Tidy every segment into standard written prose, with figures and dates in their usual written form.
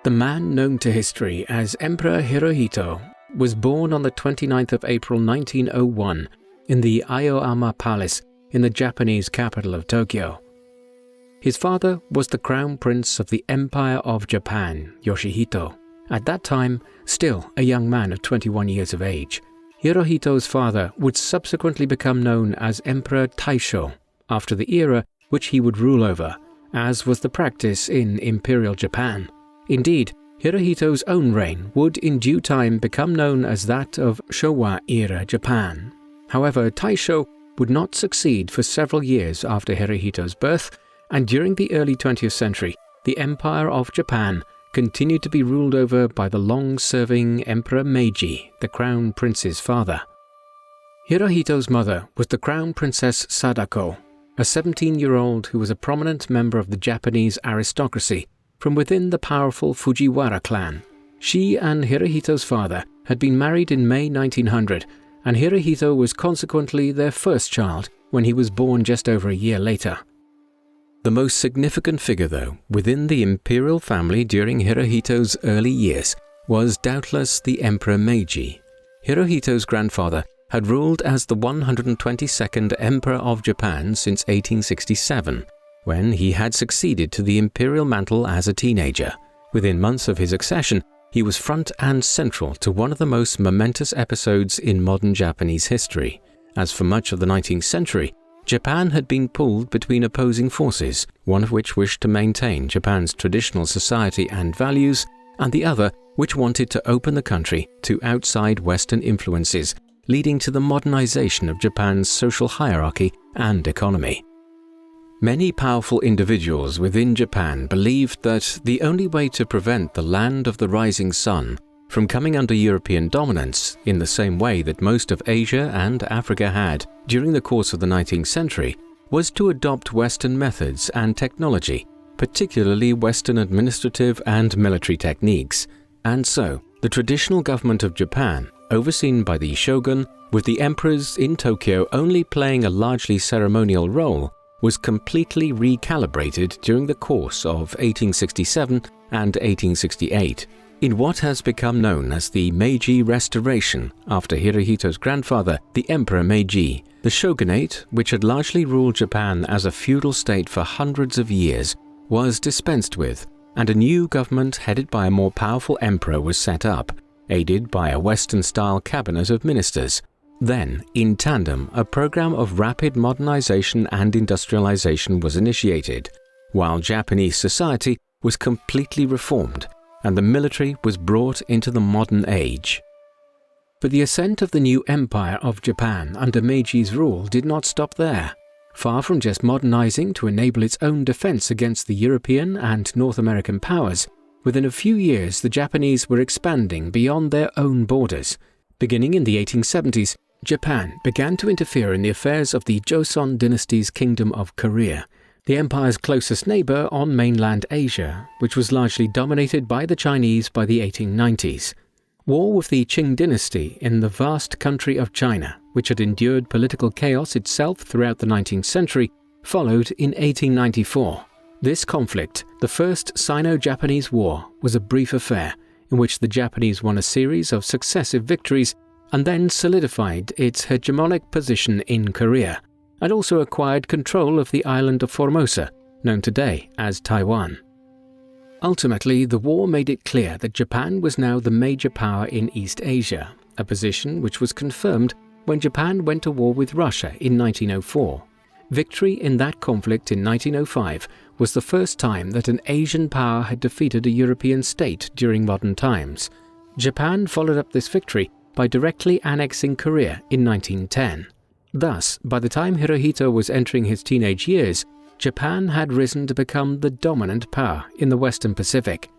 The man known to history as Emperor Hirohito was born on the 29th of April 1901 in the Aoyama Palace in the Japanese capital of Tokyo. His father was the Crown Prince of the Empire of Japan, Yoshihito, at that time still a young man of 21 years of age. Hirohito's father would subsequently become known as Emperor Taisho after the era which he would rule over, as was the practice in Imperial Japan. Indeed, Hirohito's own reign would in due time become known as that of Showa-era Japan. However, Taisho would not succeed for several years after Hirohito's birth, and during the early 20th century, the Empire of Japan continued to be ruled over by the long-serving Emperor Meiji, the Crown Prince's father. Hirohito's mother was the Crown Princess Sadako, a 17-year-old who was a prominent member of the Japanese aristocracy from within the powerful Fujiwara clan. She and Hirohito's father had been married in May 1900, and Hirohito was consequently their first child when he was born just over a year later. The most significant figure, though, within the imperial family during Hirohito's early years was doubtless the Emperor Meiji. Hirohito's grandfather had ruled as the 122nd Emperor of Japan since 1867, when he had succeeded to the imperial mantle as a teenager. Within months of his accession, he was front and central to one of the most momentous episodes in modern Japanese history. As for much of the 19th century, Japan had been pulled between opposing forces, one of which wished to maintain Japan's traditional society and values, and the other which wanted to open the country to outside Western influences, leading to the modernization of Japan's social hierarchy and economy. Many powerful individuals within Japan believed that the only way to prevent the land of the rising sun from coming under European dominance in the same way that most of Asia and Africa had during the course of the 19th century was to adopt Western methods and technology, particularly Western administrative and military techniques. And so, the traditional government of Japan, overseen by the shogun, with the emperors in Tokyo only playing a largely ceremonial role, was completely recalibrated during the course of 1867 and 1868. In what has become known as the Meiji Restoration after Hirohito's grandfather, the Emperor Meiji, the shogunate, which had largely ruled Japan as a feudal state for hundreds of years, was dispensed with, and a new government headed by a more powerful emperor was set up, aided by a Western-style cabinet of ministers. Then, in tandem, a program of rapid modernization and industrialization was initiated, while Japanese society was completely reformed and the military was brought into the modern age. But the ascent of the new Empire of Japan under Meiji's rule did not stop there. Far from just modernizing to enable its own defense against the European and North American powers, within a few years the Japanese were expanding beyond their own borders. Beginning in the 1870s, Japan began to interfere in the affairs of the Joseon dynasty's Kingdom of Korea, the empire's closest neighbor on mainland Asia, which was largely dominated by the Chinese by the 1890s. War with the Qing dynasty in the vast country of China, which had endured political chaos itself throughout the 19th century, followed in 1894. This conflict, the First Sino-Japanese War, was a brief affair in which the Japanese won a series of successive victories and then solidified its hegemonic position in Korea, and also acquired control of the island of Formosa, known today as Taiwan. Ultimately, the war made it clear that Japan was now the major power in East Asia, a position which was confirmed when Japan went to war with Russia in 1904. Victory in that conflict in 1905 was the first time that an Asian power had defeated a European state during modern times. Japan followed up this victory by directly annexing Korea in 1910. Thus, by the time Hirohito was entering his teenage years, Japan had risen to become the dominant power in the Western Pacific.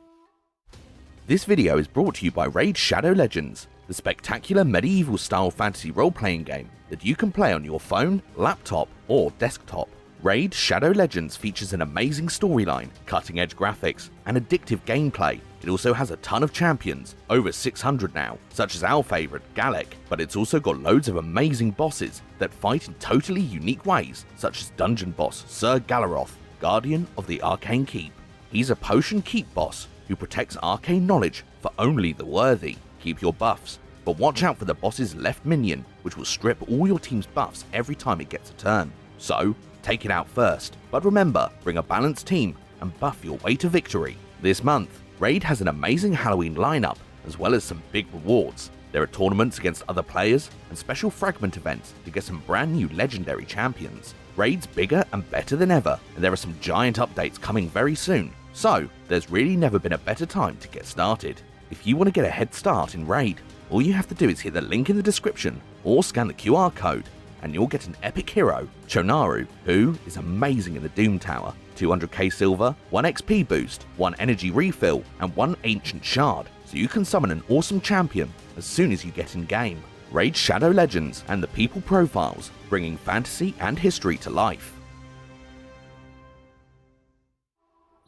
This video is brought to you by Raid Shadow Legends, the spectacular medieval-style fantasy role-playing game that you can play on your phone, laptop, or desktop. Raid Shadow Legends features an amazing storyline, cutting-edge graphics, and addictive gameplay. It also has a ton of champions, over 600 now, such as our favourite, Gallic, but it's also got loads of amazing bosses that fight in totally unique ways, such as Dungeon Boss Sir Galaroth, Guardian of the Arcane Keep. He's a potion keep boss who protects arcane knowledge for only the worthy. Keep your buffs, but watch out for the boss's left minion, which will strip all your team's buffs every time it gets a turn. So, take it out first, but remember, bring a balanced team and buff your way to victory. This month, Raid has an amazing Halloween lineup, as well as some big rewards. There are tournaments against other players and special fragment events to get some brand new legendary champions. Raid's bigger and better than ever, and there are some giant updates coming very soon, so there's really never been a better time to get started. If you want to get a head start in Raid, all you have to do is hit the link in the description or scan the QR code, and you'll get an epic hero, Chonaru, who is amazing in the Doom Tower, 200k silver, 1 XP boost, 1 energy refill, and 1 ancient shard, so you can summon an awesome champion as soon as you get in game. Raid Shadow Legends and the people profiles, bringing fantasy and history to life.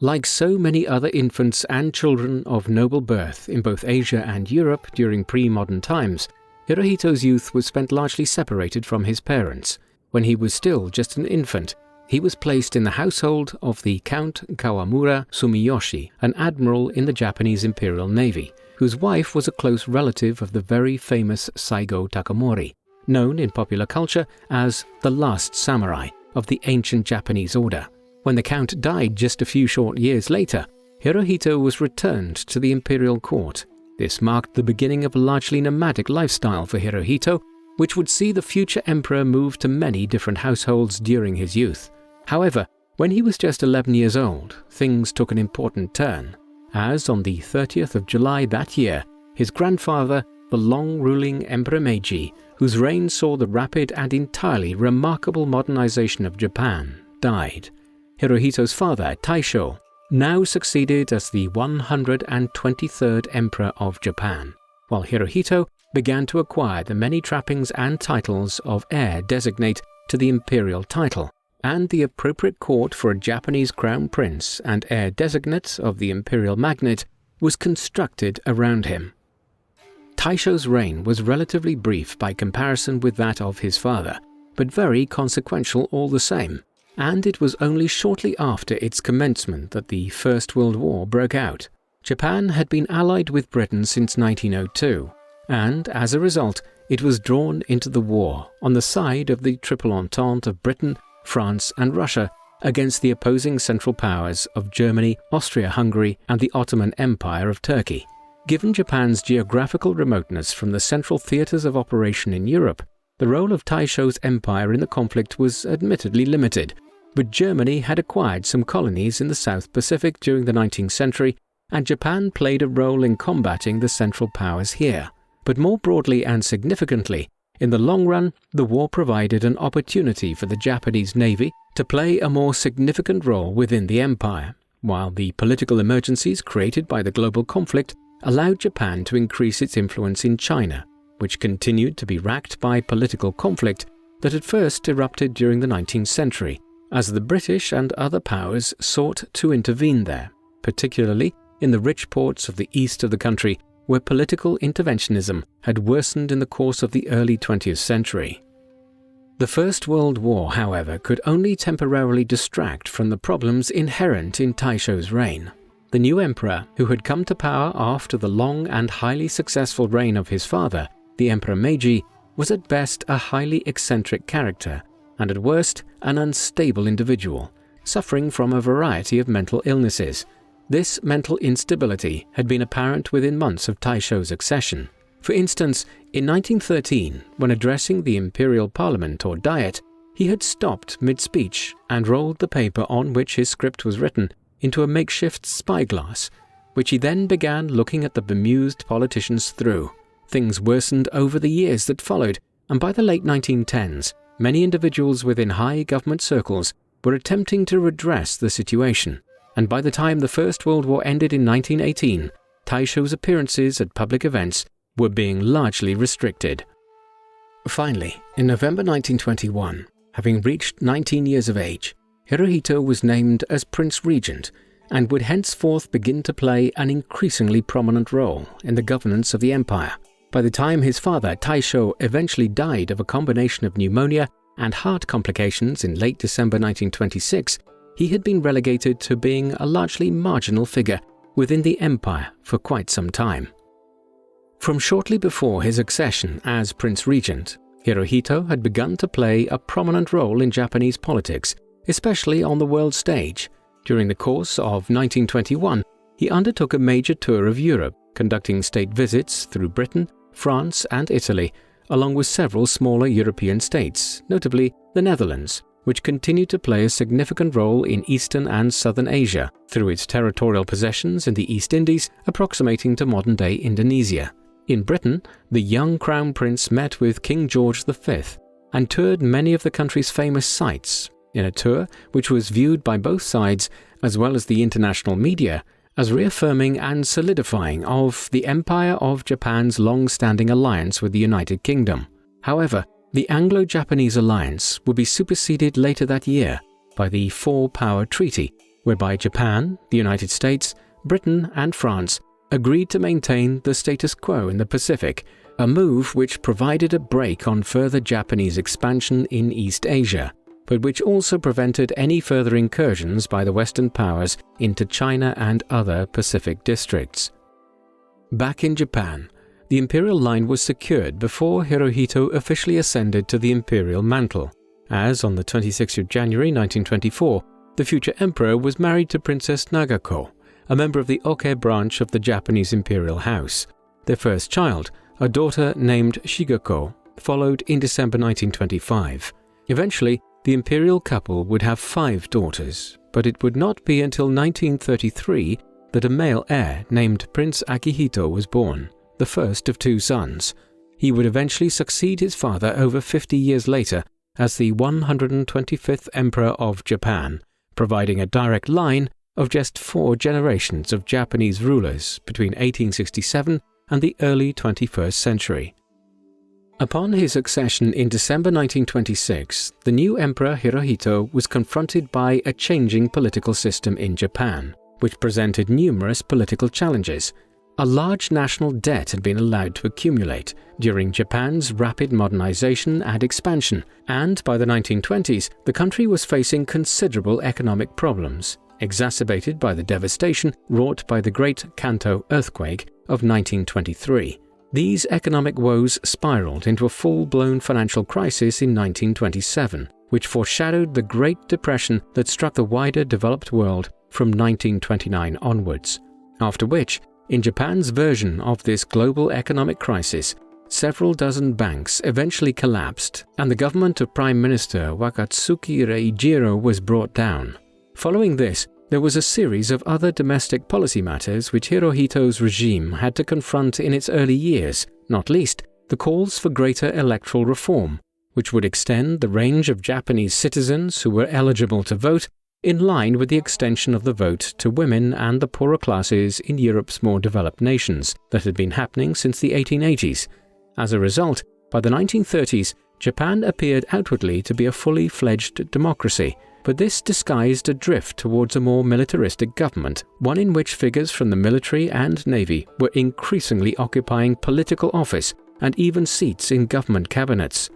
Like so many other infants and children of noble birth in both Asia and Europe during pre-modern times, Hirohito's youth was spent largely separated from his parents. When he was still just an infant, he was placed in the household of the Count Kawamura Sumiyoshi, an admiral in the Japanese Imperial Navy, whose wife was a close relative of the very famous Saigo Takamori, known in popular culture as the last samurai of the ancient Japanese order. When the Count died just a few short years later, Hirohito was returned to the imperial court. This marked the beginning of a largely nomadic lifestyle for Hirohito, which would see the future emperor move to many different households during his youth. However, when he was just 11 years old, things took an important turn, as on the 30th of July that year, his grandfather, the long-ruling Emperor Meiji, whose reign saw the rapid and entirely remarkable modernization of Japan, died. Hirohito's father, Taisho, now succeeded as the 123rd Emperor of Japan, while Hirohito began to acquire the many trappings and titles of heir designate to the imperial title, and the appropriate court for a Japanese crown prince and heir designate of the imperial magnate was constructed around him. Taisho's reign was relatively brief by comparison with that of his father, but very consequential all the same, and it was only shortly after its commencement that the First World War broke out. Japan had been allied with Britain since 1902, and as a result, it was drawn into the war on the side of the Triple Entente of Britain, France and Russia against the opposing Central Powers of Germany, Austria-Hungary and the Ottoman Empire of Turkey. Given Japan's geographical remoteness from the central theatres of operation in Europe, the role of Taisho's empire in the conflict was admittedly limited, but Germany had acquired some colonies in the South Pacific during the 19th century, and Japan played a role in combating the Central Powers here. But more broadly and significantly, in the long run, the war provided an opportunity for the Japanese Navy to play a more significant role within the empire, while the political emergencies created by the global conflict allowed Japan to increase its influence in China, which continued to be racked by political conflict that had first erupted during the 19th century, as the British and other powers sought to intervene there, particularly in the rich ports of the east of the country, where political interventionism had worsened in the course of the early 20th century. The First World War, however, could only temporarily distract from the problems inherent in Taisho's reign. The new emperor, who had come to power after the long and highly successful reign of his father, the Emperor Meiji, was at best a highly eccentric character, and at worst an unstable individual, suffering from a variety of mental illnesses. This mental instability had been apparent within months of Taisho's accession. For instance, in 1913, when addressing the Imperial Parliament or Diet, he had stopped mid-speech and rolled the paper on which his script was written into a makeshift spyglass, which he then began looking at the bemused politicians through. Things worsened over the years that followed, and by the late 1910s, many individuals within high government circles were attempting to redress the situation. And by the time the First World War ended in 1918, Taisho's appearances at public events were being largely restricted. Finally, in November 1921, having reached 19 years of age, Hirohito was named as Prince Regent and would henceforth begin to play an increasingly prominent role in the governance of the empire. By the time his father, Taisho, eventually died of a combination of pneumonia and heart complications in late December 1926, he had been relegated to being a largely marginal figure within the empire for quite some time. From shortly before his accession as Prince Regent, Hirohito had begun to play a prominent role in Japanese politics, especially on the world stage. During the course of 1921, he undertook a major tour of Europe, conducting state visits through Britain, France, and Italy, along with several smaller European states, notably the Netherlands, which continued to play a significant role in Eastern and Southern Asia through its territorial possessions in the East Indies approximating to modern-day Indonesia. In Britain, the young Crown Prince met with King George V and toured many of the country's famous sites, in a tour which was viewed by both sides, as well as the international media, as reaffirming and solidifying of the Empire of Japan's long-standing alliance with the United Kingdom. However, the Anglo-Japanese alliance would be superseded later that year by the Four-Power Treaty, whereby Japan, the United States, Britain and France agreed to maintain the status quo in the Pacific, a move which provided a break on further Japanese expansion in East Asia, but which also prevented any further incursions by the Western powers into China and other Pacific districts. Back in Japan, the imperial line was secured before Hirohito officially ascended to the imperial mantle, as on the 26th of January 1924, the future emperor was married to Princess Nagako, a member of the Oke branch of the Japanese imperial house. Their first child, a daughter named Shigeko, followed in December 1925. Eventually, the imperial couple would have 5 daughters, but it would not be until 1933 that a male heir named Prince Akihito was born, the first of 2 sons. He would eventually succeed his father over 50 years later as the 125th Emperor of Japan, providing a direct line of just 4 generations of Japanese rulers between 1867 and the early 21st century. Upon his accession in December 1926, the new Emperor Hirohito was confronted by a changing political system in Japan, which presented numerous political challenges. A large national debt had been allowed to accumulate during Japan's rapid modernization and expansion, and by the 1920s, the country was facing considerable economic problems, exacerbated by the devastation wrought by the Great Kanto earthquake of 1923. These economic woes spiraled into a full-blown financial crisis in 1927, which foreshadowed the Great Depression that struck the wider developed world from 1929 onwards. After which, in Japan's version of this global economic crisis, several dozen banks eventually collapsed and the government of Prime Minister Wakatsuki Reijiro was brought down. Following this, there was a series of other domestic policy matters which Hirohito's regime had to confront in its early years, not least the calls for greater electoral reform, which would extend the range of Japanese citizens who were eligible to vote in line with the extension of the vote to women and the poorer classes in Europe's more developed nations that had been happening since the 1880s. As a result, by the 1930s, Japan appeared outwardly to be a fully fledged democracy, but this disguised a drift towards a more militaristic government, one in which figures from the military and navy were increasingly occupying political office and even seats in government cabinets.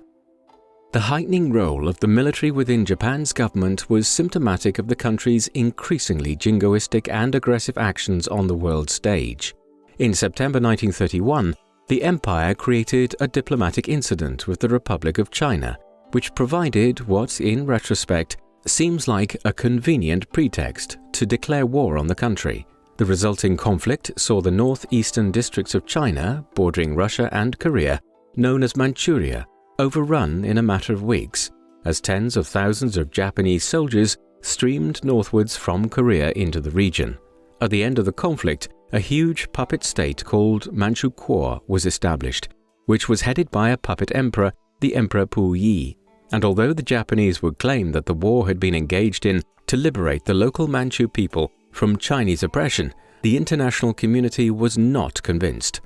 The heightening role of the military within Japan's government was symptomatic of the country's increasingly jingoistic and aggressive actions on the world stage. In September 1931, the empire created a diplomatic incident with the Republic of China, which provided what, in retrospect, seems like a convenient pretext to declare war on the country. The resulting conflict saw the northeastern districts of China, bordering Russia and Korea, known as Manchuria, overrun in a matter of weeks, as tens of thousands of Japanese soldiers streamed northwards from Korea into the region. At the end of the conflict, a huge puppet state called Manchukuo was established, which was headed by a puppet emperor, the Emperor Puyi. And although the Japanese would claim that the war had been engaged in to liberate the local Manchu people from Chinese oppression, the international community was not convinced.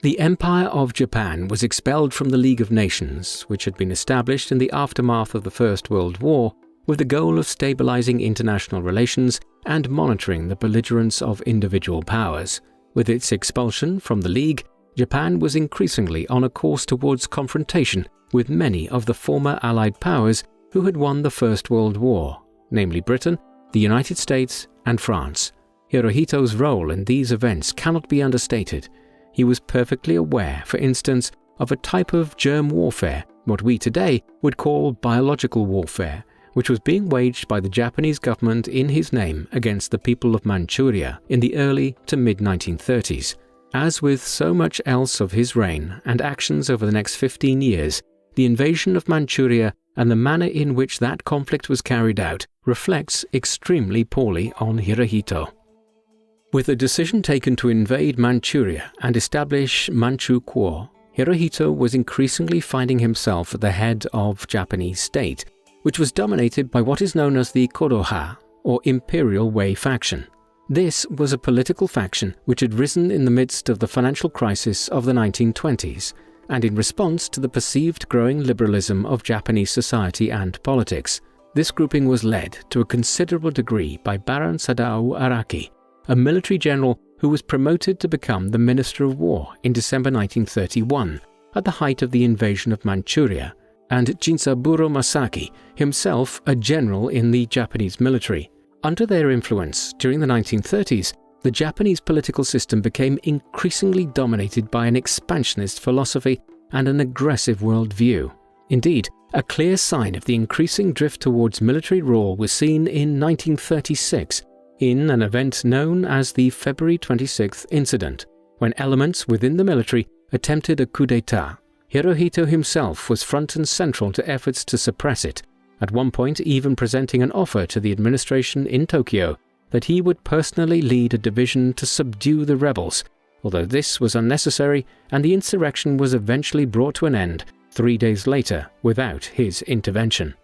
The Empire of Japan was expelled from the League of Nations, which had been established in the aftermath of the First World War, with the goal of stabilizing international relations and monitoring the belligerence of individual powers. With its expulsion from the League, Japan was increasingly on a course towards confrontation with many of the former Allied powers who had won the First World War. namely Britain, the United States, and France. Hirohito's role in these events cannot be understated. He was perfectly aware, for instance, of a type of germ warfare, what we today would call biological warfare, which was being waged by the Japanese government in his name against the people of Manchuria in the early to mid-1930s. As with so much else of his reign and actions over the next 15 years, the invasion of Manchuria and the manner in which that conflict was carried out reflects extremely poorly on Hirohito. With the decision taken to invade Manchuria and establish Manchu Kuo, Hirohito was increasingly finding himself at the head of Japanese state, which was dominated by what is known as the Kodoha, or Imperial Way faction. This was a political faction which had risen in the midst of the financial crisis of the 1920s, and in response to the perceived growing liberalism of Japanese society and politics. This grouping was led to a considerable degree by Baron Sadao Araki, a military general who was promoted to become the Minister of War in December 1931, at the height of the invasion of Manchuria, and Jinsaburo Masaki, himself a general in the Japanese military. Under their influence, during the 1930s, the Japanese political system became increasingly dominated by an expansionist philosophy and an aggressive worldview. Indeed, a clear sign of the increasing drift towards military rule was seen in 1936, in an event known as the February 26th Incident, when elements within the military attempted a coup d'etat. Hirohito himself was front and central to efforts to suppress it, at one point even presenting an offer to the administration in Tokyo that he would personally lead a division to subdue the rebels, although this was unnecessary and the insurrection was eventually brought to an end 3 days later without his intervention.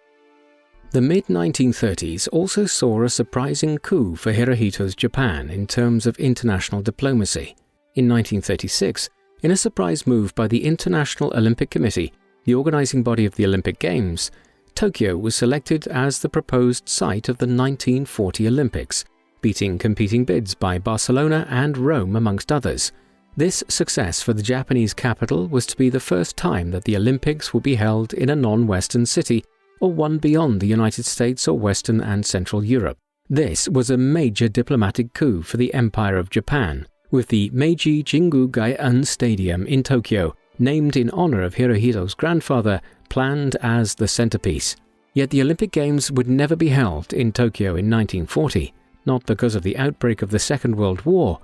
The mid-1930s also saw a surprising coup for Hirohito's Japan in terms of international diplomacy. In 1936, in a surprise move by the International Olympic Committee, the organizing body of the Olympic Games, Tokyo was selected as the proposed site of the 1940 Olympics, beating competing bids by Barcelona and Rome amongst others. This success for the Japanese capital was to be the first time that the Olympics would be held in a non-Western city, or one beyond the United States or Western and Central Europe. This was a major diplomatic coup for the Empire of Japan, with the Meiji Jingu Gaian Stadium in Tokyo, named in honor of Hirohito's grandfather, planned as the centerpiece. Yet the Olympic Games would never be held in Tokyo in 1940, not because of the outbreak of the Second World War,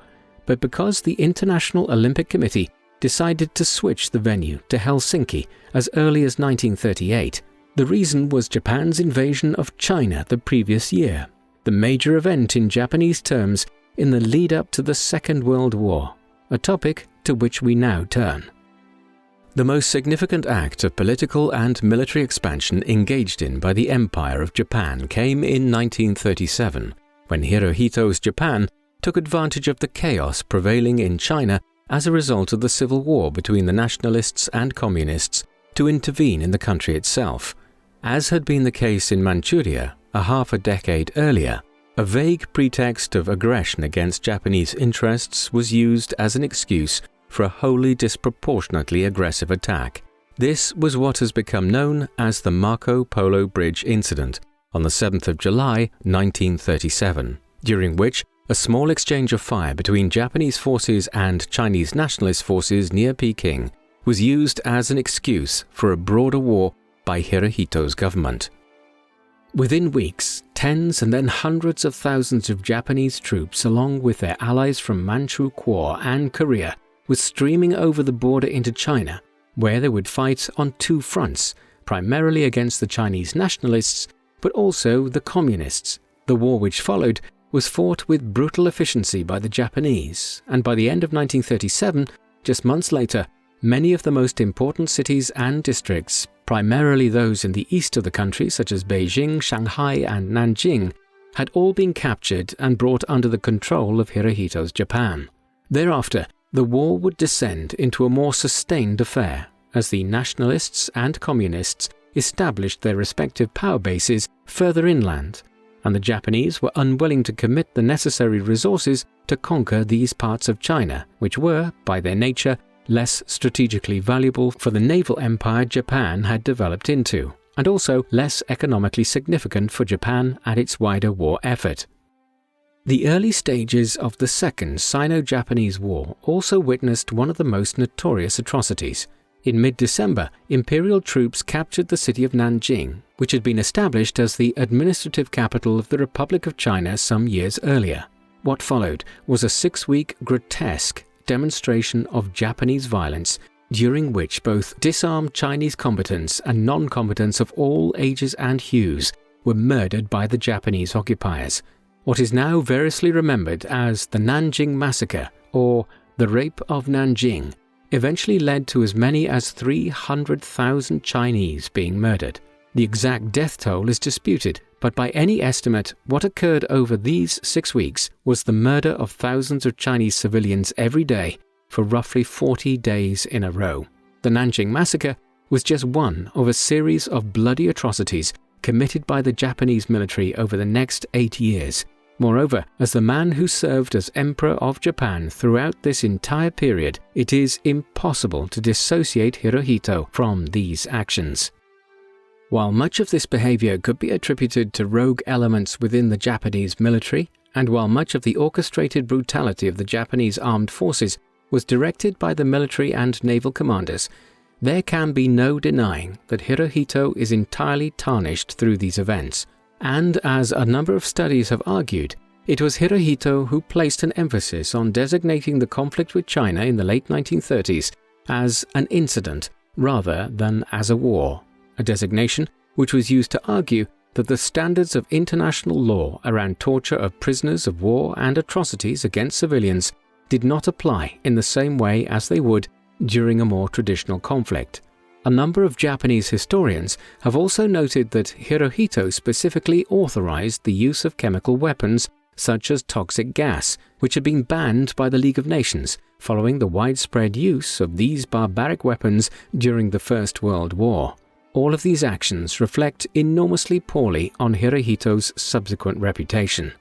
but because the International Olympic Committee decided to switch the venue to Helsinki as early as 1938. The reason was Japan's invasion of China the previous year, the major event in Japanese terms in the lead-up to the Second World War, a topic to which we now turn. The most significant act of political and military expansion engaged in by the Empire of Japan came in 1937, when Hirohito's Japan took advantage of the chaos prevailing in China as a result of the civil war between the nationalists and communists to intervene in the country itself. As had been the case in Manchuria half a decade earlier, a vague pretext of aggression against Japanese interests was used as an excuse for a wholly disproportionately aggressive attack. This was what has become known as the Marco Polo Bridge Incident on the 7th of July 1937, during which a small exchange of fire between Japanese forces and Chinese nationalist forces near Peking was used as an excuse for a broader war by Hirohito's government. Within weeks, tens and then hundreds of thousands of Japanese troops, along with their allies from Manchu Kuo and Korea, were streaming over the border into China, where they would fight on two fronts, primarily against the Chinese nationalists, but also the communists. The war which followed was fought with brutal efficiency by the Japanese, and by the end of 1937, just months later, many of the most important cities and districts, primarily those in the east of the country such as Beijing, Shanghai and Nanjing, had all been captured and brought under the control of Hirohito's Japan. Thereafter, the war would descend into a more sustained affair, as the nationalists and communists established their respective power bases further inland, and the Japanese were unwilling to commit the necessary resources to conquer these parts of China, which were, by their nature, less strategically valuable for the naval empire Japan had developed into. and also less economically significant for Japan and its wider war effort. The early stages of the Second Sino-Japanese War also witnessed one of the most notorious atrocities. In mid-December, Imperial troops captured the city of Nanjing, which had been established as the administrative capital of the Republic of China some years earlier. What followed was a 6-week grotesque demonstration of Japanese violence, during which both disarmed Chinese combatants and non-combatants of all ages and hues were murdered by the Japanese occupiers. What is now variously remembered as the Nanjing massacre or the Rape of Nanjing eventually led to as many as 300,000 Chinese being murdered. The exact death toll is disputed, but by any estimate, what occurred over these 6 weeks was the murder of thousands of Chinese civilians every day for roughly 40 days in a row. The Nanjing massacre was just one of a series of bloody atrocities committed by the Japanese military over the next 8 years. Moreover, as the man who served as Emperor of Japan throughout this entire period, it is impossible to dissociate Hirohito from these actions. While much of this behavior could be attributed to rogue elements within the Japanese military, and while much of the orchestrated brutality of the Japanese armed forces was directed by the military and naval commanders, there can be no denying that Hirohito is entirely tarnished through these events. And as a number of studies have argued, it was Hirohito who placed an emphasis on designating the conflict with China in the late 1930s as an incident rather than as a war, a designation which was used to argue that the standards of international law around torture of prisoners of war and atrocities against civilians did not apply in the same way as they would during a more traditional conflict. A number of Japanese historians have also noted that Hirohito specifically authorized the use of chemical weapons such as toxic gas, which had been banned by the League of Nations following the widespread use of these barbaric weapons during the First World War. All of these actions reflect enormously poorly on Hirohito's subsequent reputation.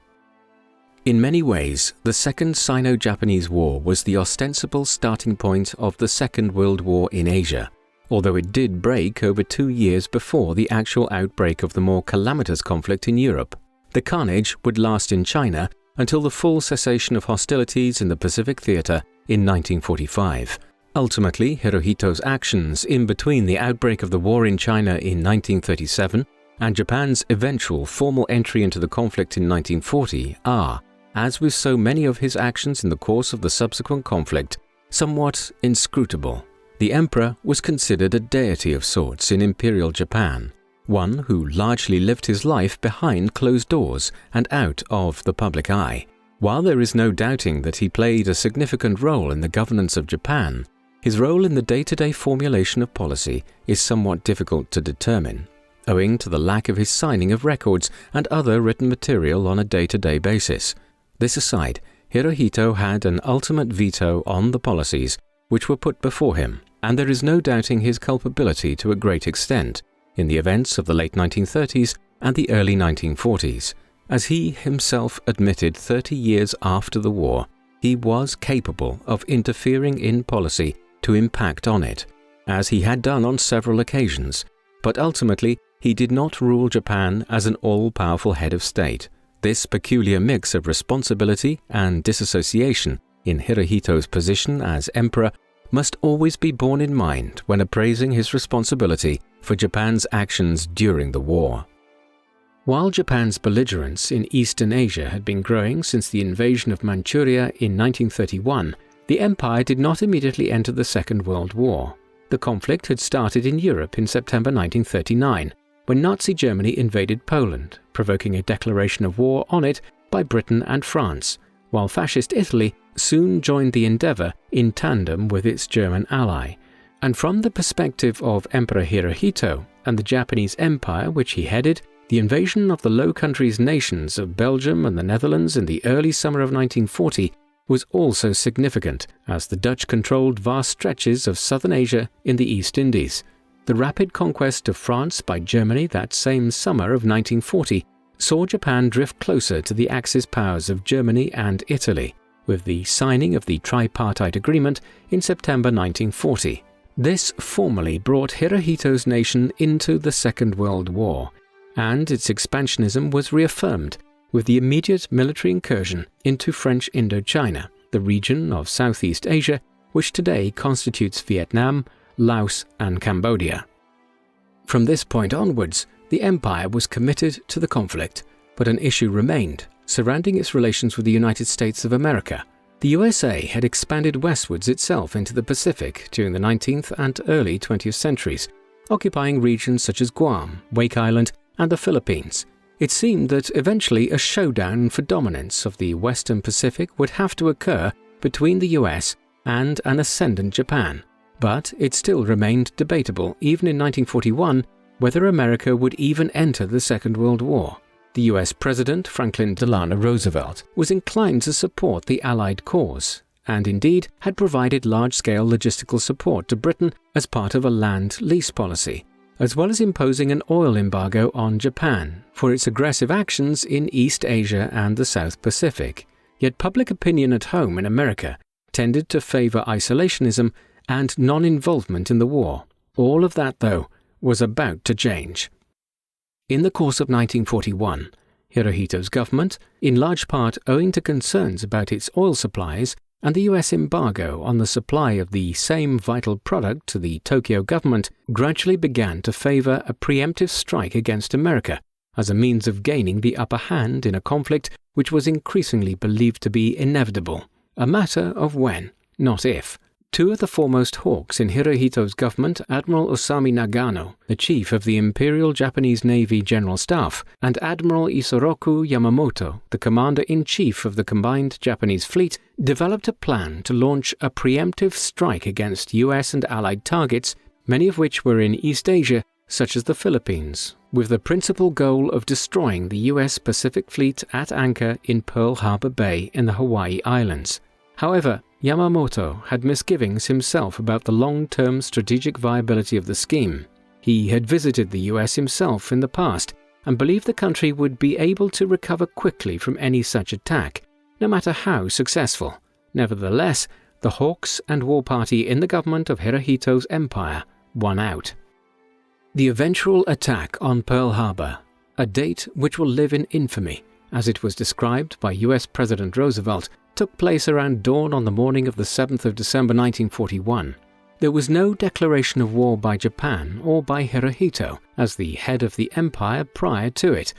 In many ways, the Second Sino-Japanese War was the ostensible starting point of the Second World War in Asia, although it did break over 2 years before the actual outbreak of the more calamitous conflict in Europe. The carnage would last in China until the full cessation of hostilities in the Pacific Theater in 1945. Ultimately, Hirohito's actions in between the outbreak of the war in China in 1937 and Japan's eventual formal entry into the conflict in 1940 are, as with so many of his actions in the course of the subsequent conflict, somewhat inscrutable. The emperor was considered a deity of sorts in Imperial Japan, one who largely lived his life behind closed doors and out of the public eye. While there is no doubting that he played a significant role in the governance of Japan, his role in the day-to-day formulation of policy is somewhat difficult to determine, owing to the lack of his signing of records and other written material on a day-to-day basis. This aside, Hirohito had an ultimate veto on the policies which were put before him, and there is no doubting his culpability to a great extent in the events of the late 1930s and the early 1940s. As he himself admitted 30 years after the war, he was capable of interfering in policy to impact on it, as he had done on several occasions, but ultimately he did not rule Japan as an all-powerful head of state. This peculiar mix of responsibility and disassociation in Hirohito's position as emperor must always be borne in mind when appraising his responsibility for Japan's actions during the war. While Japan's belligerence in Eastern Asia had been growing since the invasion of Manchuria in 1931, the empire did not immediately enter the Second World War. The conflict had started in Europe in September 1939, when Nazi Germany invaded Poland, provoking a declaration of war on it by Britain and France, while Fascist Italy soon joined the endeavour in tandem with its German ally. And from the perspective of Emperor Hirohito and the Japanese Empire which he headed, the invasion of the Low Countries nations of Belgium and the Netherlands in the early summer of 1940 was also significant, as the Dutch controlled vast stretches of southern Asia in the East Indies. The rapid conquest of France by Germany that same summer of 1940 saw Japan drift closer to the Axis powers of Germany and Italy, with the signing of the Tripartite Agreement in September 1940. This formally brought Hirohito's nation into the Second World War, and its expansionism was reaffirmed with the immediate military incursion into French Indochina, the region of Southeast Asia which today constitutes Vietnam, Laos, and Cambodia. From this point onwards, the empire was committed to the conflict, but an issue remained surrounding its relations with the United States of America. The USA had expanded westwards itself into the Pacific during the 19th and early 20th centuries, occupying regions such as Guam, Wake Island, and the Philippines. It seemed that eventually a showdown for dominance of the Western Pacific would have to occur between the US and an ascendant Japan, but it still remained debatable even in 1941 whether America would even enter the Second World War. The US President Franklin Delano Roosevelt was inclined to support the Allied cause, and indeed had provided large-scale logistical support to Britain as part of a land lease policy, as well as imposing an oil embargo on Japan for its aggressive actions in East Asia and the South Pacific. Yet public opinion at home in America tended to favor isolationism and non-involvement in the war. All of that, though, was about to change. In the course of 1941, Hirohito's government, in large part owing to concerns about its oil supplies and the US embargo on the supply of the same vital product to the Tokyo government, gradually began to favor a preemptive strike against America as a means of gaining the upper hand in a conflict which was increasingly believed to be inevitable, a matter of when, not if. Two of the foremost hawks in Hirohito's government, Admiral Osamu Nagano, the chief of the Imperial Japanese Navy General Staff, and Admiral Isoroku Yamamoto, the commander-in-chief of the combined Japanese fleet, developed a plan to launch a preemptive strike against US and Allied targets, many of which were in East Asia, such as the Philippines, with the principal goal of destroying the US Pacific Fleet at anchor in Pearl Harbor Bay in the Hawaii Islands. However, Yamamoto had misgivings himself about the long-term strategic viability of the scheme. He had visited the US himself in the past and believed the country would be able to recover quickly from any such attack, no matter how successful. Nevertheless, the Hawks and War Party in the government of Hirohito's empire won out. The eventual attack on Pearl Harbor, a date which will live in infamy, as it was described by US President Roosevelt, took place around dawn on the morning of the 7th of December 1941. There was no declaration of war by Japan or by Hirohito as the head of the empire prior to it,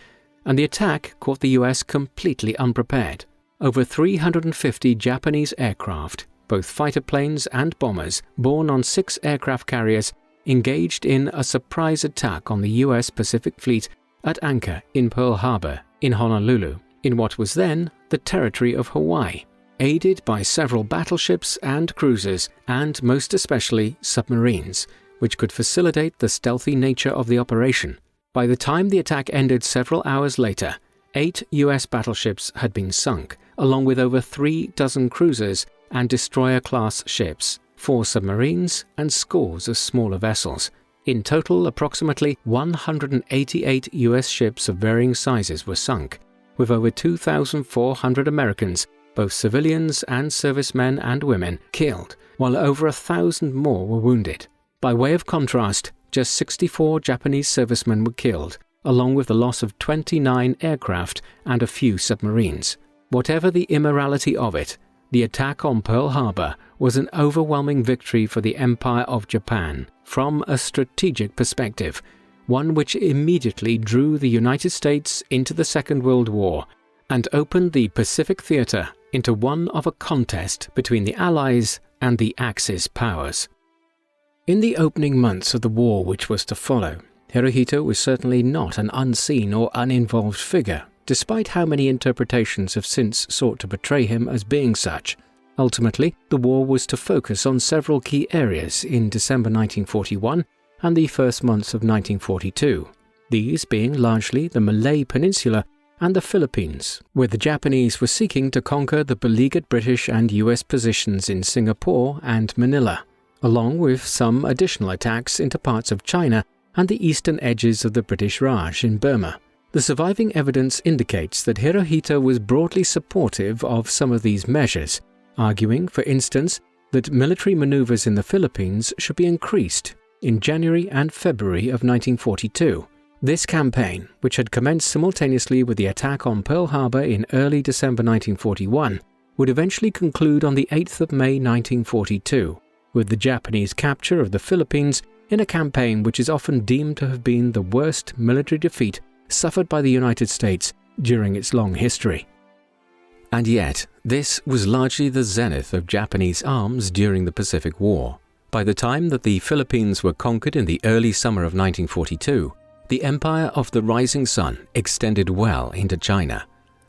and the attack caught the US completely unprepared. Over 350 Japanese aircraft, both fighter planes and bombers, borne on 6 aircraft carriers, engaged in a surprise attack on the US Pacific Fleet at anchor in Pearl Harbor in Honolulu, in what was then the territory of Hawaii, aided by several battleships and cruisers, and most especially submarines, which could facilitate the stealthy nature of the operation. By the time the attack ended several hours later, 8 US battleships had been sunk, along with over 36 cruisers and destroyer-class ships, 4 submarines, and scores of smaller vessels. In total, approximately 188 US ships of varying sizes were sunk, with over 2,400 Americans, both civilians and servicemen and women, killed, while over 1,000 more were wounded. By way of contrast, just 64 Japanese servicemen were killed, along with the loss of 29 aircraft and a few submarines. Whatever the immorality of it, the attack on Pearl Harbor was an overwhelming victory for the Empire of Japan from a strategic perspective, one which immediately drew the United States into the Second World War and opened the Pacific theater into one of a contest between the Allies and the Axis powers. In the opening months of the war which was to follow, Hirohito was certainly not an unseen or uninvolved figure, despite how many interpretations have since sought to portray him as being such. Ultimately, the war was to focus on several key areas in December 1941 and the first months of 1942, these being largely the Malay Peninsula and the Philippines, where the Japanese were seeking to conquer the beleaguered British and US positions in Singapore and Manila, along with some additional attacks into parts of China and the eastern edges of the British Raj in Burma. The surviving evidence indicates that Hirohito was broadly supportive of some of these measures, arguing, for instance, that military maneuvers in the Philippines should be increased in January and February of 1942. This campaign, which had commenced simultaneously with the attack on Pearl Harbor in early December 1941, would eventually conclude on the 8th of May 1942, with the Japanese capture of the Philippines in a campaign which is often deemed to have been the worst military defeat suffered by the United States during its long history. And yet, this was largely the zenith of Japanese arms during the Pacific War. By the time that the Philippines were conquered in the early summer of 1942, the Empire of the Rising Sun extended well into China.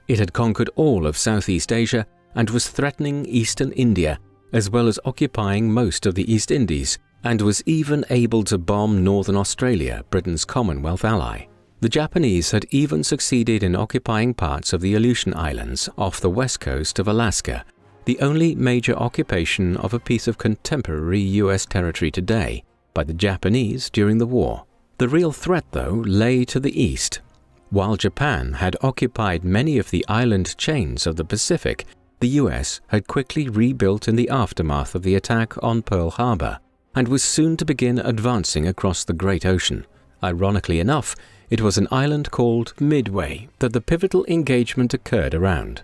It had conquered all of Southeast Asia and was threatening eastern India, as well as occupying most of the East Indies, and was even able to bomb northern Australia, Britain's Commonwealth ally. The Japanese had even succeeded in occupying parts of the Aleutian Islands off the west coast of Alaska, the only major occupation of a piece of contemporary US territory today by the Japanese during the war. The real threat, though, lay to the east. While Japan had occupied many of the island chains of the Pacific, the US had quickly rebuilt in the aftermath of the attack on Pearl Harbor and was soon to begin advancing across the Great Ocean. Ironically enough, it was an island called Midway that the pivotal engagement occurred around.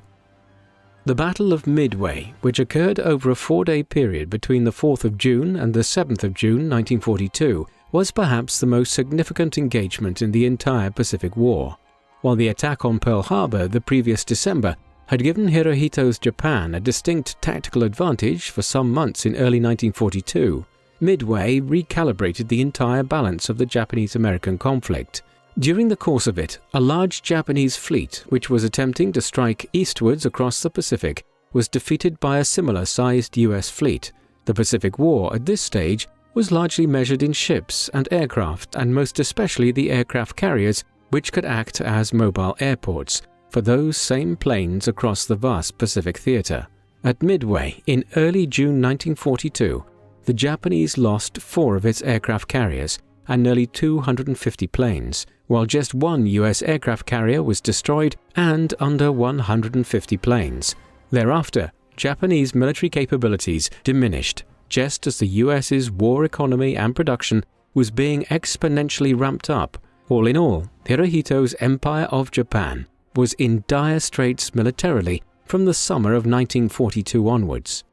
The Battle of Midway, which occurred over a 4-day period between the 4th of June and the 7th of June 1942, was perhaps the most significant engagement in the entire Pacific War. While the attack on Pearl Harbor the previous December had given Hirohito's Japan a distinct tactical advantage for some months in early 1942, Midway recalibrated the entire balance of the Japanese-American conflict. During the course of it, a large Japanese fleet, which was attempting to strike eastwards across the Pacific, was defeated by a similar-sized US fleet. The Pacific War, at this stage, was largely measured in ships and aircraft, and most especially the aircraft carriers, which could act as mobile airports for those same planes across the vast Pacific theater. At Midway, in early June 1942, the Japanese lost 4 of its aircraft carriers and nearly 250 planes, while just 1 US aircraft carrier was destroyed and under 150 planes. Thereafter, Japanese military capabilities diminished, just as the US's war economy and production was being exponentially ramped up. All in all, Hirohito's Empire of Japan was in dire straits militarily from the summer of 1942 onwards.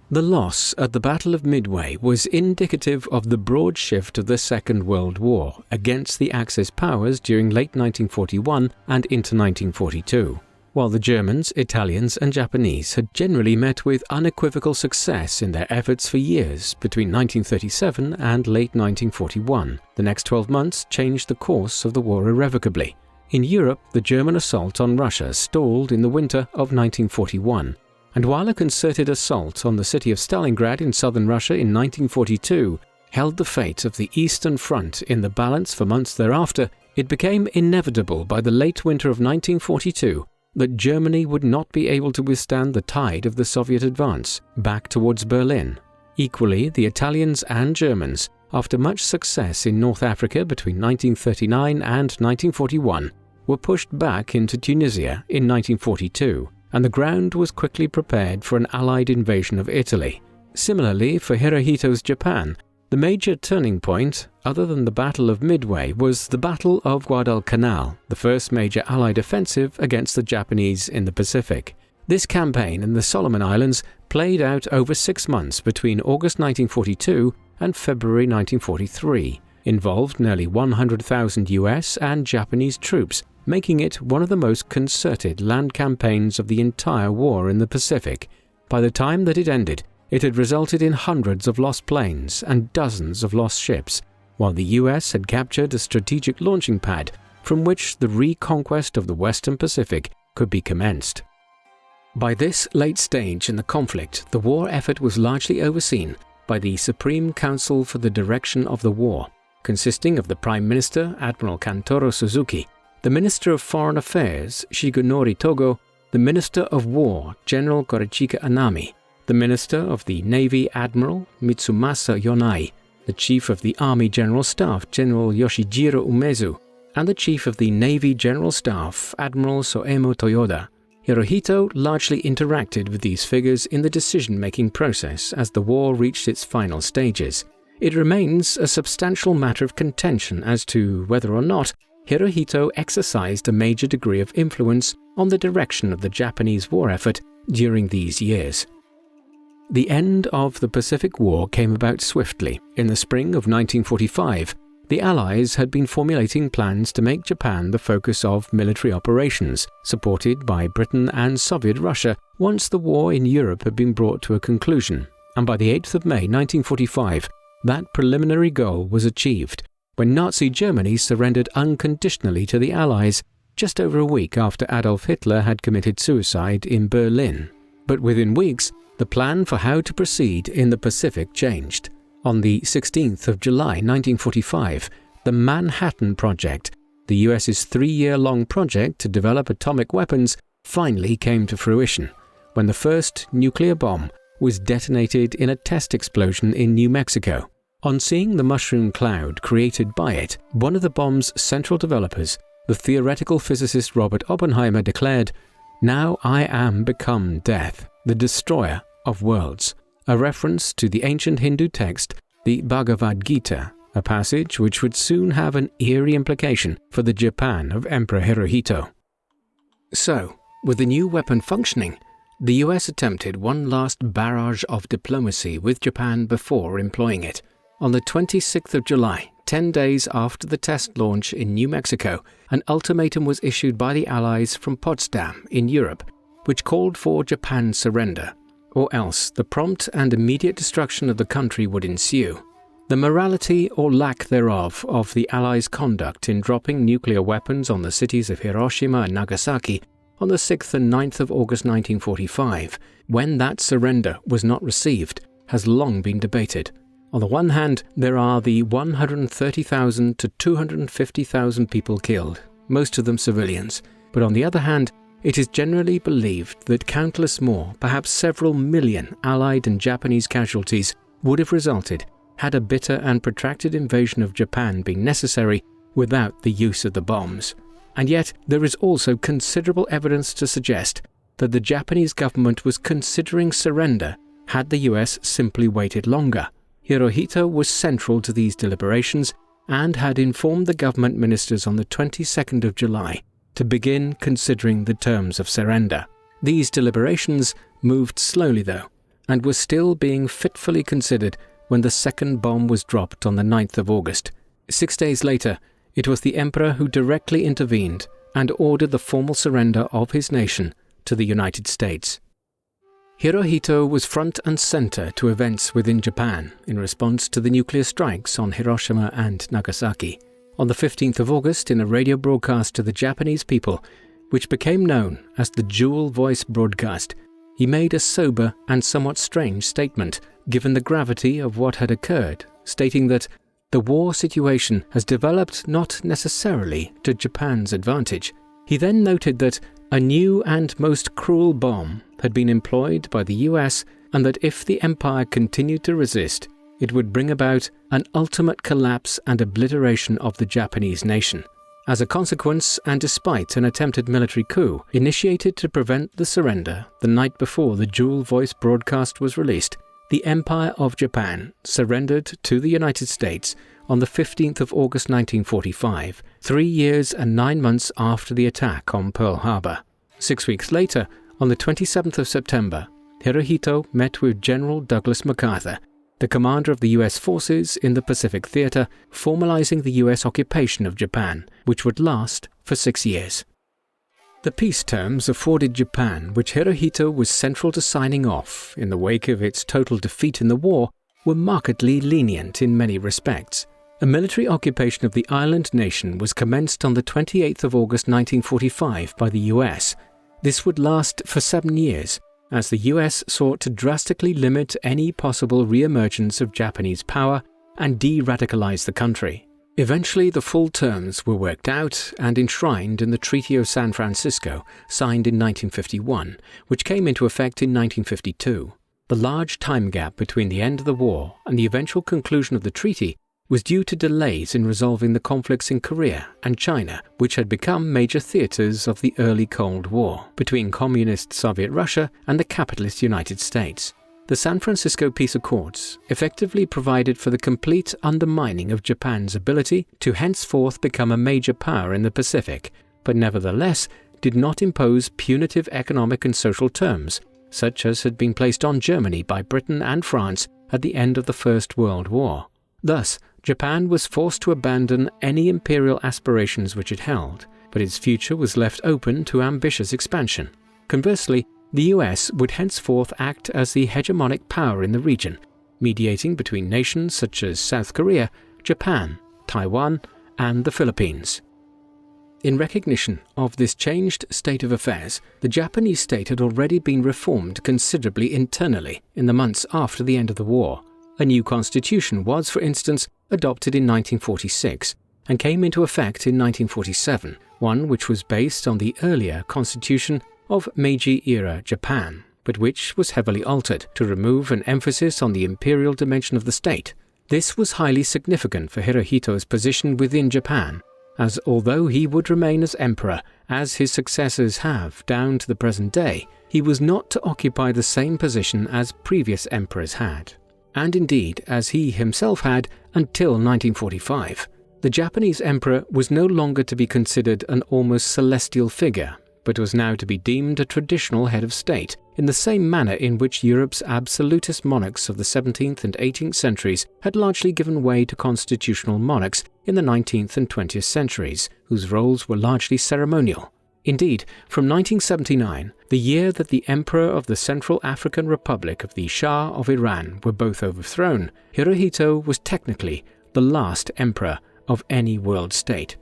The loss at the Battle of Midway was indicative of the broad shift of the Second World War against the Axis powers during late 1941 and into 1942. While the Germans, Italians and Japanese had generally met with unequivocal success in their efforts for years between 1937 and late 1941, the next 12 months changed the course of the war irrevocably. In Europe, the German assault on Russia stalled in the winter of 1941. And while a concerted assault on the city of Stalingrad in southern Russia in 1942 held the fate of the Eastern Front in the balance for months thereafter, it became inevitable by the late winter of 1942 that Germany would not be able to withstand the tide of the Soviet advance back towards Berlin. Equally, the Italians and Germans, after much success in North Africa between 1939 and 1941, were pushed back into Tunisia in 1942. And the ground was quickly prepared for an Allied invasion of Italy. Similarly, for Hirohito's Japan, the major turning point, other than the Battle of Midway, was the Battle of Guadalcanal, the first major Allied offensive against the Japanese in the Pacific. This campaign in the Solomon Islands played out over 6 months between August 1942 and February 1943, involved nearly 100,000 US and Japanese troops, making it one of the most concerted land campaigns of the entire war in the Pacific. By the time that it ended, it had resulted in hundreds of lost planes and dozens of lost ships, while the US had captured a strategic launching pad from which the reconquest of the Western Pacific could be commenced. By this late stage in the conflict, the war effort was largely overseen by the Supreme Council for the Direction of the War, consisting of the Prime Minister, Admiral Kantoro Suzuki, the Minister of Foreign Affairs, Shigenori Togo, the Minister of War, General Korichika Anami, the Minister of the Navy, Admiral Mitsumasa Yonai, the Chief of the Army General Staff, General Yoshijiro Umezu, and the Chief of the Navy General Staff, Admiral Soemo Toyoda. Hirohito largely interacted with these figures in the decision-making process as the war reached its final stages. It remains a substantial matter of contention as to whether or not Hirohito exercised a major degree of influence on the direction of the Japanese war effort during these years. The end of the Pacific War came about swiftly. In the spring of 1945, the Allies had been formulating plans to make Japan the focus of military operations, supported by Britain and Soviet Russia, once the war in Europe had been brought to a conclusion. And by the 8th of May 1945, that preliminary goal was achieved, when Nazi Germany surrendered unconditionally to the Allies just over a week after Adolf Hitler had committed suicide in Berlin. But within weeks, the plan for how to proceed in the Pacific changed. On the 16th of July 1945, the Manhattan Project, the US's 3-year-long project to develop atomic weapons, finally came to fruition, when the first nuclear bomb was detonated in a test explosion in New Mexico. On seeing the mushroom cloud created by it, one of the bomb's central developers, the theoretical physicist Robert Oppenheimer, declared, "Now I am become death, the destroyer of worlds," a reference to the ancient Hindu text, the Bhagavad Gita, a passage which would soon have an eerie implication for the Japan of Emperor Hirohito. So, with the new weapon functioning, the US attempted one last barrage of diplomacy with Japan before employing it. On the 26th of July, 10 days after the test launch in New Mexico, an ultimatum was issued by the Allies from Potsdam in Europe, which called for Japan's surrender, or else the prompt and immediate destruction of the country would ensue. The morality or lack thereof of the Allies' conduct in dropping nuclear weapons on the cities of Hiroshima and Nagasaki on the 6th and 9th of August 1945, when that surrender was not received, has long been debated. On the one hand, there are the 130,000 to 250,000 people killed, most of them civilians, but on the other hand, it is generally believed that countless more, perhaps several million Allied and Japanese casualties would have resulted had a bitter and protracted invasion of Japan been necessary without the use of the bombs. And yet, there is also considerable evidence to suggest that the Japanese government was considering surrender had the US simply waited longer. Hirohito was central to these deliberations and had informed the government ministers on the 22nd of July to begin considering the terms of surrender. These deliberations moved slowly though, and were still being fitfully considered when the second bomb was dropped on the 9th of August. 6 days later, it was the Emperor who directly intervened and ordered the formal surrender of his nation to the United States. Hirohito was front and center to events within Japan in response to the nuclear strikes on Hiroshima and Nagasaki. On the 15th of August, in a radio broadcast to the Japanese people, which became known as the Dual Voice broadcast, he made a sober and somewhat strange statement, given the gravity of what had occurred, stating that the war situation has developed not necessarily to Japan's advantage. He then noted that a new and most cruel bomb had been employed by the US, and that if the empire continued to resist, it would bring about an ultimate collapse and obliteration of the Japanese nation. As a consequence, and despite an attempted military coup initiated to prevent the surrender the night before the Dual Voice broadcast was released, the Empire of Japan surrendered to the United States on the 15th of August 1945, 3 years and 9 months after the attack on Pearl Harbor. 6 weeks later, on the 27th of September, Hirohito met with General Douglas MacArthur, the commander of the US forces in the Pacific Theater, formalizing the US occupation of Japan, which would last for 6 years. The peace terms afforded Japan, which Hirohito was central to signing off in the wake of its total defeat in the war, were markedly lenient in many respects. A military occupation of the island nation was commenced on the 28th of August 1945 by the US. This would last for 7 years, as the US sought to drastically limit any possible re-emergence of Japanese power and de-radicalize the country. Eventually, the full terms were worked out and enshrined in the Treaty of San Francisco, signed in 1951, which came into effect in 1952. The large time gap between the end of the war and the eventual conclusion of the treaty was due to delays in resolving the conflicts in Korea and China, which had become major theaters of the early Cold War between communist Soviet Russia and the capitalist United States. The San Francisco Peace Accords effectively provided for the complete undermining of Japan's ability to henceforth become a major power in the Pacific, but nevertheless did not impose punitive economic and social terms, such as had been placed on Germany by Britain and France at the end of the First World War. Thus, Japan was forced to abandon any imperial aspirations which it held, but its future was left open to ambitious expansion. Conversely, the US would henceforth act as the hegemonic power in the region, mediating between nations such as South Korea, Japan, Taiwan, and the Philippines. In recognition of this changed state of affairs, the Japanese state had already been reformed considerably internally in the months after the end of the war. A new constitution was, for instance, adopted in 1946 and came into effect in 1947, one which was based on the earlier constitution of Meiji-era Japan, but which was heavily altered to remove an emphasis on the imperial dimension of the state. This was highly significant for Hirohito's position within Japan, as although he would remain as emperor, as his successors have down to the present day, he was not to occupy the same position as previous emperors had, and indeed as he himself had until 1945. The Japanese emperor was no longer to be considered an almost celestial figure, but was now to be deemed a traditional head of state, in the same manner in which Europe's absolutist monarchs of the 17th and 18th centuries had largely given way to constitutional monarchs in the 19th and 20th centuries, whose roles were largely ceremonial. Indeed, from 1979, the year that the Emperor of the Central African Republic of the Shah of Iran were both overthrown, Hirohito was technically the last emperor of any world state.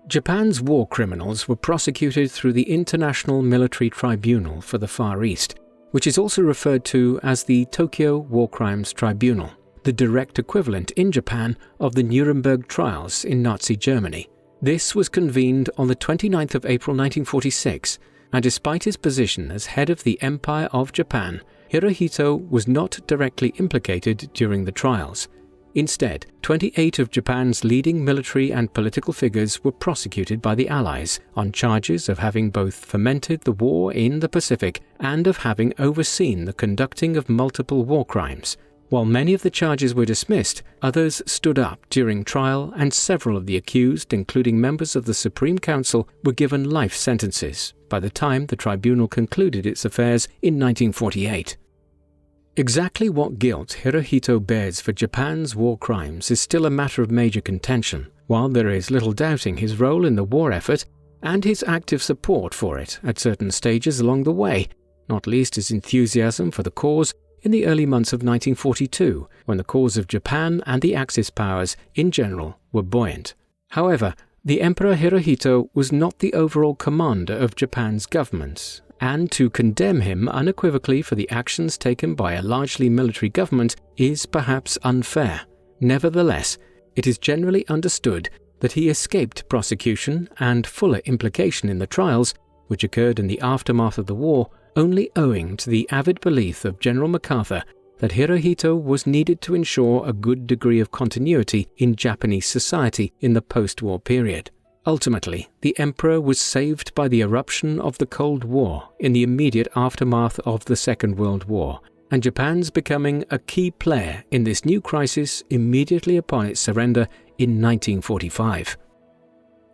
Japan's war criminals were prosecuted through the International Military Tribunal for the Far East, which is also referred to as the Tokyo War Crimes Tribunal, the direct equivalent in Japan of the Nuremberg trials in Nazi Germany. This was convened on the 29th of April 1946, and despite his position as head of the Empire of Japan, Hirohito was not directly implicated during the trials. Instead, 28 of Japan's leading military and political figures were prosecuted by the Allies on charges of having both fomented the war in the Pacific and of having overseen the conducting of multiple war crimes. While many of the charges were dismissed, others stood up during trial, and several of the accused, including members of the Supreme Council, were given life sentences by the time the tribunal concluded its affairs in 1948. Exactly what guilt Hirohito bears for Japan's war crimes is still a matter of major contention, while there is little doubting his role in the war effort and his active support for it at certain stages along the way, not least his enthusiasm for the cause in the early months of 1942, when the cause of Japan and the Axis powers in general were buoyant. However, the Emperor Hirohito was not the overall commander of Japan's government, and to condemn him unequivocally for the actions taken by a largely military government is perhaps unfair. Nevertheless, it is generally understood that he escaped prosecution and fuller implication in the trials, which occurred in the aftermath of the war, only owing to the avid belief of General MacArthur that Hirohito was needed to ensure a good degree of continuity in Japanese society in the post-war period. Ultimately, the emperor was saved by the eruption of the Cold War in the immediate aftermath of the Second World War, and Japan's becoming a key player in this new crisis immediately upon its surrender in 1945.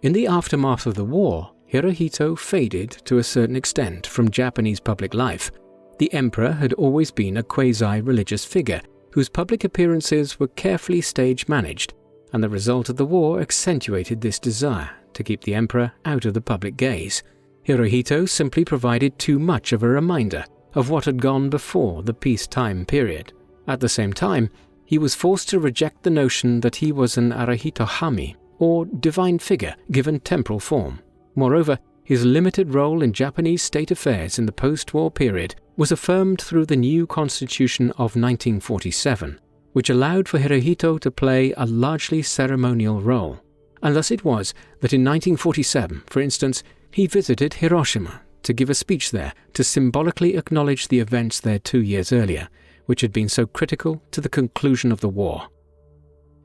In the aftermath of the war, Hirohito faded to a certain extent from Japanese public life. The emperor had always been a quasi-religious figure whose public appearances were carefully stage-managed, and the result of the war accentuated this desire to keep the emperor out of the public gaze. Hirohito simply provided too much of a reminder of what had gone before the peacetime period. At the same time, he was forced to reject the notion that he was an Arahito-hami, or divine figure given temporal form. Moreover, his limited role in Japanese state affairs in the post-war period was affirmed through the new constitution of 1947, which allowed for Hirohito to play a largely ceremonial role. And thus it was that in 1947, for instance, he visited Hiroshima to give a speech there to symbolically acknowledge the events there 2 years earlier, which had been so critical to the conclusion of the war.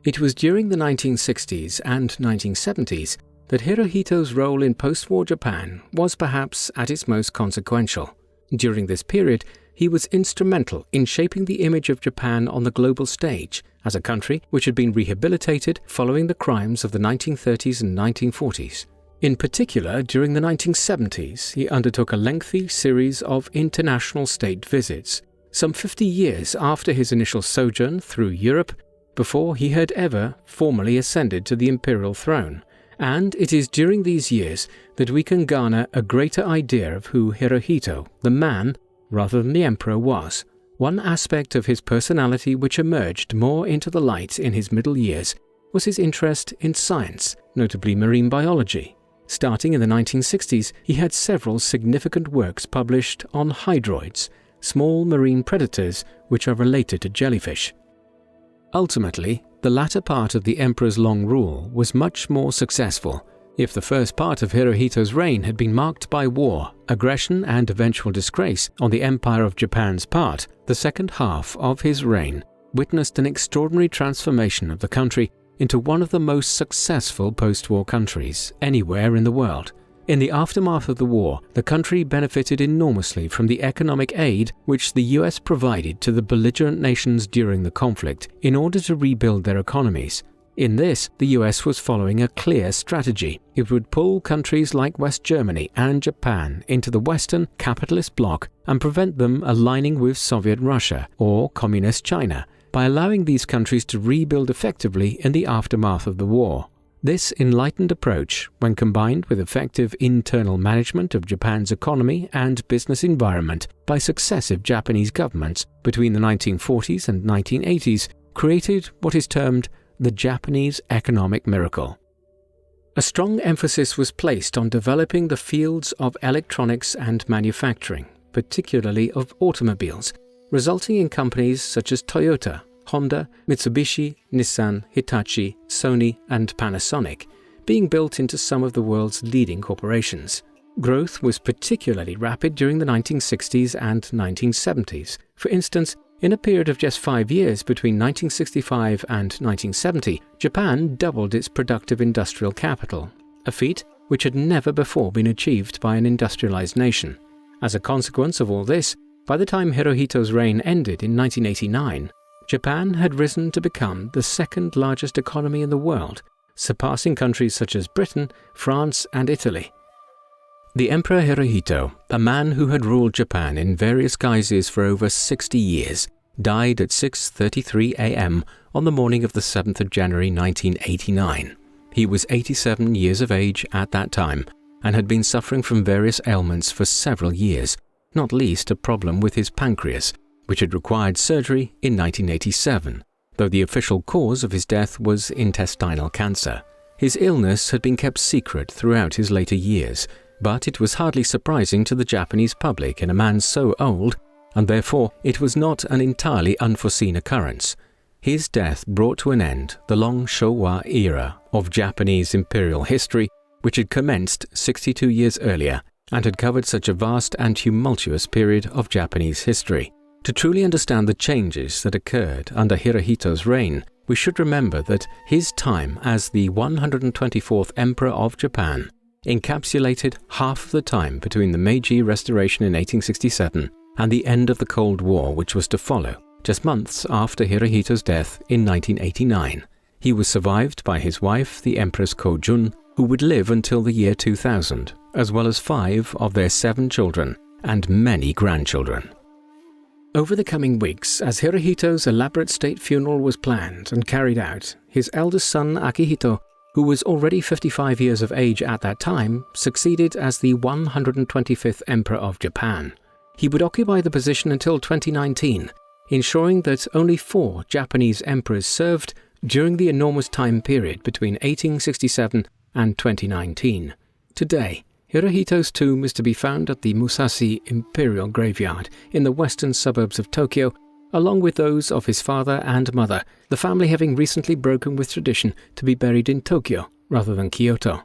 It was during the 1960s and 1970s that Hirohito's role in post-war Japan was perhaps at its most consequential. During this period, he was instrumental in shaping the image of Japan on the global stage as a country which had been rehabilitated following the crimes of the 1930s and 1940s. In particular, during the 1970s, he undertook a lengthy series of international state visits, some 50 years after his initial sojourn through Europe, before he had ever formally ascended to the imperial throne. And it is during these years that we can garner a greater idea of who Hirohito, the man, rather than the emperor, was. One aspect of his personality which emerged more into the light in his middle years was his interest in science, notably marine biology. Starting in the 1960s, he had several significant works published on hydroids, small marine predators which are related to jellyfish. Ultimately, the latter part of the emperor's long rule was much more successful. If the first part of Hirohito's reign had been marked by war, aggression and eventual disgrace on the Empire of Japan's part, the second half of his reign witnessed an extraordinary transformation of the country into one of the most successful post-war countries anywhere in the world. In the aftermath of the war, the country benefited enormously from the economic aid which the US provided to the belligerent nations during the conflict in order to rebuild their economies. In this, the US was following a clear strategy. It would pull countries like West Germany and Japan into the Western capitalist bloc and prevent them aligning with Soviet Russia or Communist China by allowing these countries to rebuild effectively in the aftermath of the war. This enlightened approach, when combined with effective internal management of Japan's economy and business environment by successive Japanese governments between the 1940s and 1980s, created what is termed the Japanese economic miracle. A strong emphasis was placed on developing the fields of electronics and manufacturing, particularly of automobiles, resulting in companies such as Toyota, Honda, Mitsubishi, Nissan, Hitachi, Sony, and Panasonic being built into some of the world's leading corporations. Growth was particularly rapid during the 1960s and 1970s. For instance, in a period of just 5 years between 1965 and 1970, Japan doubled its productive industrial capital, a feat which had never before been achieved by an industrialized nation. As a consequence of all this, by the time Hirohito's reign ended in 1989, Japan had risen to become the second largest economy in the world, surpassing countries such as Britain, France, and Italy. The Emperor Hirohito, a man who had ruled Japan in various guises for over 60 years, died at 6:33 a.m. on the morning of the 7th of January 1989. He was 87 years of age at that time and had been suffering from various ailments for several years, not least a problem with his pancreas, which had required surgery in 1987, though the official cause of his death was intestinal cancer. His illness had been kept secret throughout his later years, but it was hardly surprising to the Japanese public in a man so old, and therefore it was not an entirely unforeseen occurrence. His death brought to an end the long Showa era of Japanese imperial history, which had commenced 62 years earlier and had covered such a vast and tumultuous period of Japanese history. To truly understand the changes that occurred under Hirohito's reign, we should remember that his time as the 124th Emperor of Japan encapsulated half of the time between the Meiji Restoration in 1867 and the end of the Cold War, which was to follow, just months after Hirohito's death in 1989. He was survived by his wife, the Empress Kojun, who would live until the year 2000, as well as 5 of their 7 children and many grandchildren. Over the coming weeks, as Hirohito's elaborate state funeral was planned and carried out, his eldest son Akihito, who was already 55 years of age at that time, succeeded as the 125th Emperor of Japan. He would occupy the position until 2019, ensuring that only 4 Japanese emperors served during the enormous time period between 1867 and 2019. Today, Hirohito's tomb is to be found at the Musashi Imperial Graveyard in the western suburbs of Tokyo, along with those of his father and mother, the family having recently broken with tradition to be buried in Tokyo rather than Kyoto.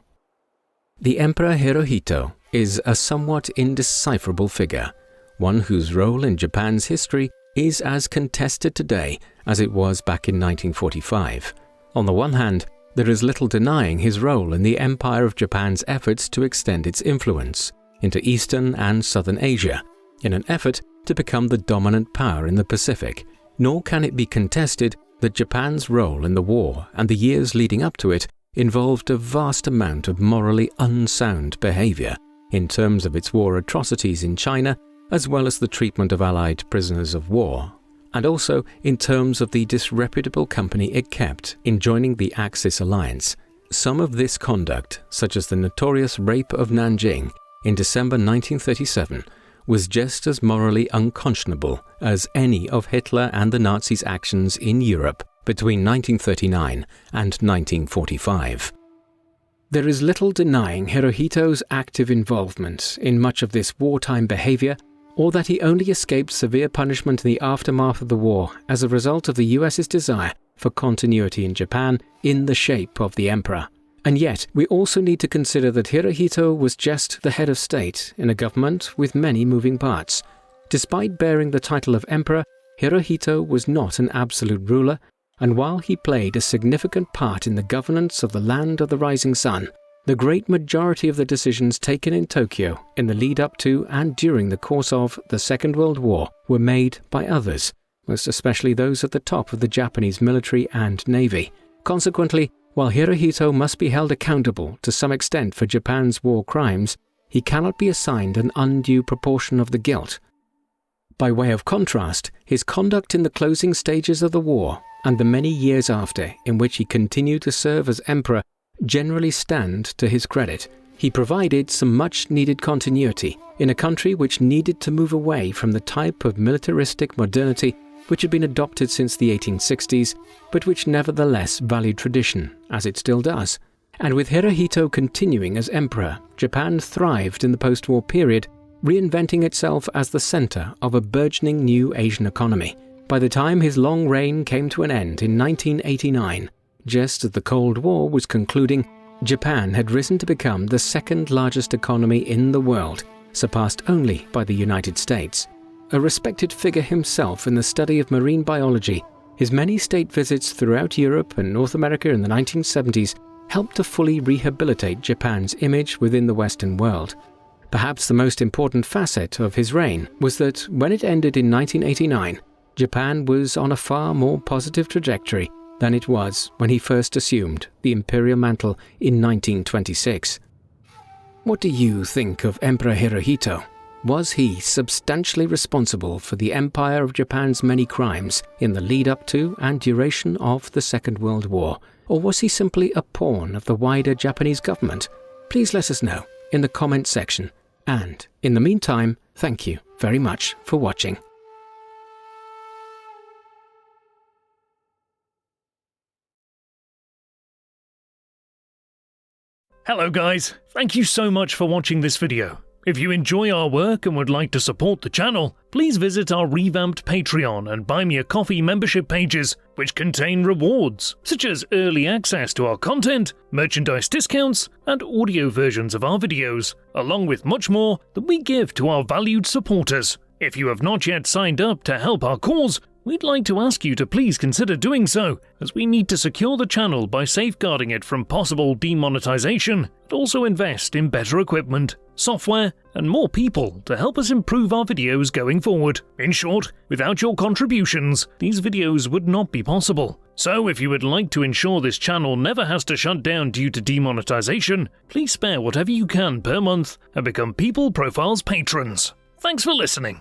The Emperor Hirohito is a somewhat indecipherable figure, one whose role in Japan's history is as contested today as it was back in 1945. On the one hand, there is little denying his role in the Empire of Japan's efforts to extend its influence into Eastern and Southern Asia, in an effort to become the dominant power in the Pacific, nor can it be contested that Japan's role in the war and the years leading up to it involved a vast amount of morally unsound behavior in terms of its war atrocities in China, as well as the treatment of Allied prisoners of war, and also in terms of the disreputable company it kept in joining the Axis alliance. Some of this conduct, such as the notorious rape of Nanjing in December 1937, was just as morally unconscionable as any of Hitler and the Nazis' actions in Europe between 1939 and 1945. There is little denying Hirohito's active involvement in much of this wartime behavior, or that he only escaped severe punishment in the aftermath of the war as a result of the US's desire for continuity in Japan in the shape of the emperor. And yet, we also need to consider that Hirohito was just the head of state in a government with many moving parts. Despite bearing the title of emperor, Hirohito was not an absolute ruler, and while he played a significant part in the governance of the land of the rising sun, the great majority of the decisions taken in Tokyo in the lead up to and during the course of the Second World War were made by others, most especially those at the top of the Japanese military and navy. Consequently, while Hirohito must be held accountable to some extent for Japan's war crimes, he cannot be assigned an undue proportion of the guilt. By way of contrast, his conduct in the closing stages of the war and the many years after in which he continued to serve as emperor generally stand to his credit. He provided some much-needed continuity in a country which needed to move away from the type of militaristic modernity which had been adopted since the 1860s, but which nevertheless valued tradition, as it still does. And with Hirohito continuing as emperor, Japan thrived in the post-war period, reinventing itself as the center of a burgeoning new Asian economy. By the time his long reign came to an end in 1989, just as the Cold War was concluding, Japan had risen to become the second largest economy in the world, surpassed only by the United States. A respected figure himself in the study of marine biology, his many state visits throughout Europe and North America in the 1970s helped to fully rehabilitate Japan's image within the Western world. Perhaps the most important facet of his reign was that when it ended in 1989, Japan was on a far more positive trajectory than it was when he first assumed the imperial mantle in 1926. What do you think of Emperor Hirohito? Was he substantially responsible for the Empire of Japan's many crimes in the lead-up to and duration of the Second World War? Or was he simply a pawn of the wider Japanese government? Please let us know in the comment section. And in the meantime, thank you very much for watching. Hello guys, thank you so much for watching this video. If you enjoy our work and would like to support the channel, please visit our revamped Patreon and Buy Me a Coffee membership pages, which contain rewards, such as early access to our content, merchandise discounts, and audio versions of our videos, along with much more that we give to our valued supporters. If you have not yet signed up to help our cause, we'd like to ask you to please consider doing so, as we need to secure the channel by safeguarding it from possible demonetization, and also invest in better equipment, software, and more people to help us improve our videos going forward. In short, without your contributions, these videos would not be possible. So if you would like to ensure this channel never has to shut down due to demonetization, please spare whatever you can per month and become People Profiles patrons. Thanks for listening.